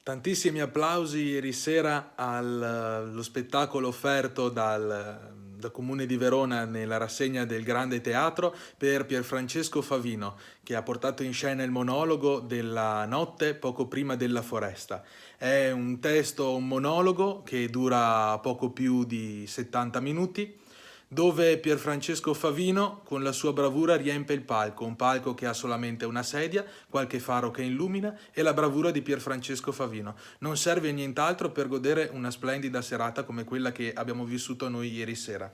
Tantissimi applausi ieri sera allo spettacolo offerto dal Comune di Verona nella rassegna del Grande Teatro per Pierfrancesco Favino, che ha portato in scena il monologo della notte poco prima della foresta. È un testo, un monologo che dura poco più di 70 minuti, dove Pierfrancesco Favino con la sua bravura riempie il palco, un palco che ha solamente una sedia, qualche faro che illumina e la bravura di Pierfrancesco Favino. Non serve a nient'altro per godere una splendida serata come quella che abbiamo vissuto noi ieri sera.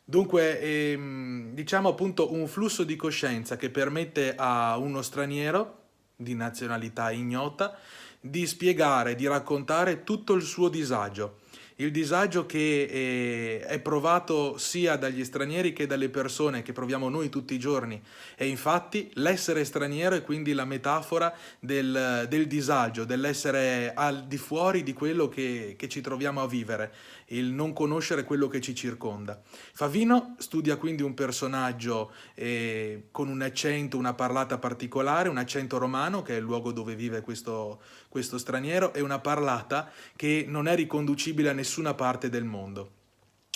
Dunque, diciamo appunto un flusso di coscienza che permette a uno straniero di nazionalità ignota di spiegare, di raccontare tutto il suo disagio. Il disagio che è provato sia dagli stranieri che dalle persone che proviamo noi tutti i giorni. E infatti l'essere straniero è quindi la metafora del disagio, dell'essere al di fuori di quello che ci troviamo a vivere, il non conoscere quello che ci circonda. Favino studia quindi un personaggio con un accento, una parlata particolare, un accento romano, che è il luogo dove vive questo straniero, e una parlata che non è riconducibile a nessuna parte del mondo.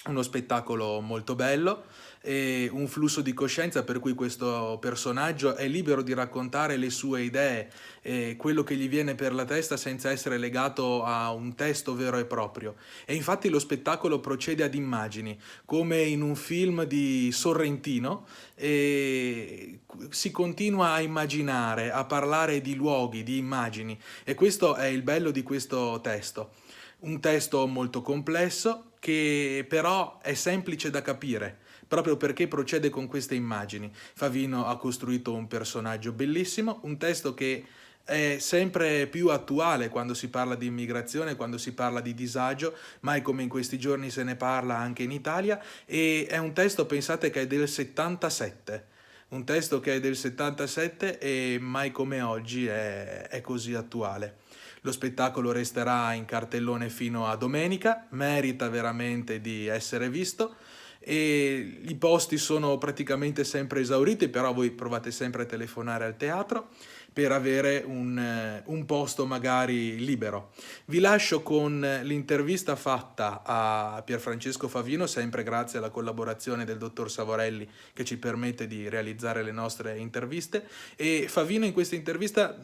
Uno spettacolo molto bello e un flusso di coscienza per cui questo personaggio è libero di raccontare le sue idee e quello che gli viene per la testa senza essere legato a un testo vero e proprio. E infatti lo spettacolo procede ad immagini, come in un film di Sorrentino, e si continua a immaginare, a parlare di luoghi, di immagini, e questo è il bello di questo testo. Un testo molto complesso che però è semplice da capire, proprio perché procede con queste immagini. Favino ha costruito un personaggio bellissimo, un testo che è sempre più attuale quando si parla di immigrazione, quando si parla di disagio, mai come in questi giorni se ne parla anche in Italia, e è un testo, pensate, che è del 77. Un testo che è del 77 e mai come oggi è così attuale. Lo spettacolo resterà in cartellone fino a domenica, merita veramente di essere visto e i posti sono praticamente sempre esauriti, però voi provate sempre a telefonare al teatro per avere un posto magari libero. Vi lascio con l'intervista fatta a Pierfrancesco Favino, sempre grazie alla collaborazione del dottor Savorelli che ci permette di realizzare le nostre interviste, e Favino in questa intervista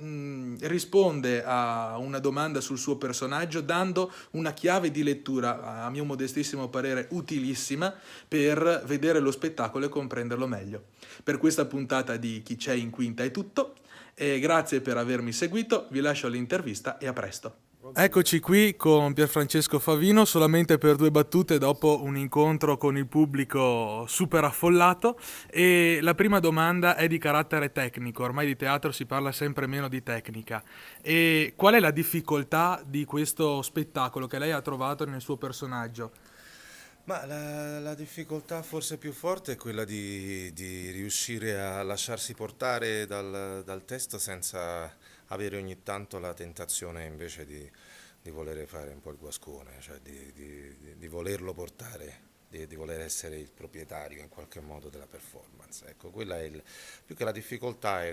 risponde a una domanda sul suo personaggio dando una chiave di lettura, a mio modestissimo parere utilissima, per vedere lo spettacolo e comprenderlo meglio. Per questa puntata di Chi c'è in quinta è tutto. E grazie per avermi seguito, vi lascio all'intervista e a presto. Eccoci qui con Pierfrancesco Favino, solamente per due battute dopo un incontro con il pubblico super affollato, e la prima domanda è di carattere tecnico, ormai di teatro si parla sempre meno di tecnica. E qual è la difficoltà di questo spettacolo che lei ha trovato nel suo personaggio? Ma la difficoltà forse più forte è quella di riuscire a lasciarsi portare dal testo senza avere ogni tanto la tentazione invece di volere fare un po' il guascone, cioè di volerlo portare, di voler essere il proprietario in qualche modo della performance. Ecco, quella è più che la difficoltà è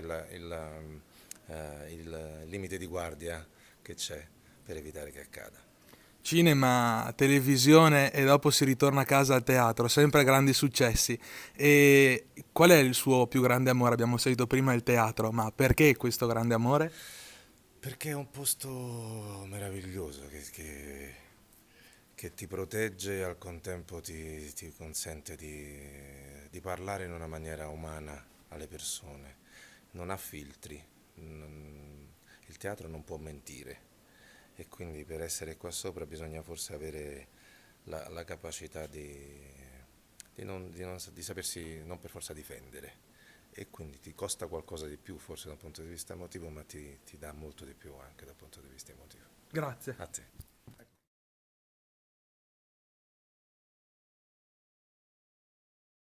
il limite di guardia che c'è per evitare che accada. Cinema, televisione e dopo si ritorna a casa al teatro, sempre grandi successi. E qual è il suo più grande amore? Abbiamo sentito prima il teatro, ma perché questo grande amore? Perché è un posto meraviglioso che ti protegge e al contempo ti consente di parlare in una maniera umana alle persone. Non ha filtri, il teatro non può mentire e quindi per essere qua sopra bisogna forse avere la capacità di sapersi non per forza difendere e quindi ti costa qualcosa di più forse dal punto di vista emotivo, ma ti dà molto di più anche dal punto di vista emotivo. Grazie. A te.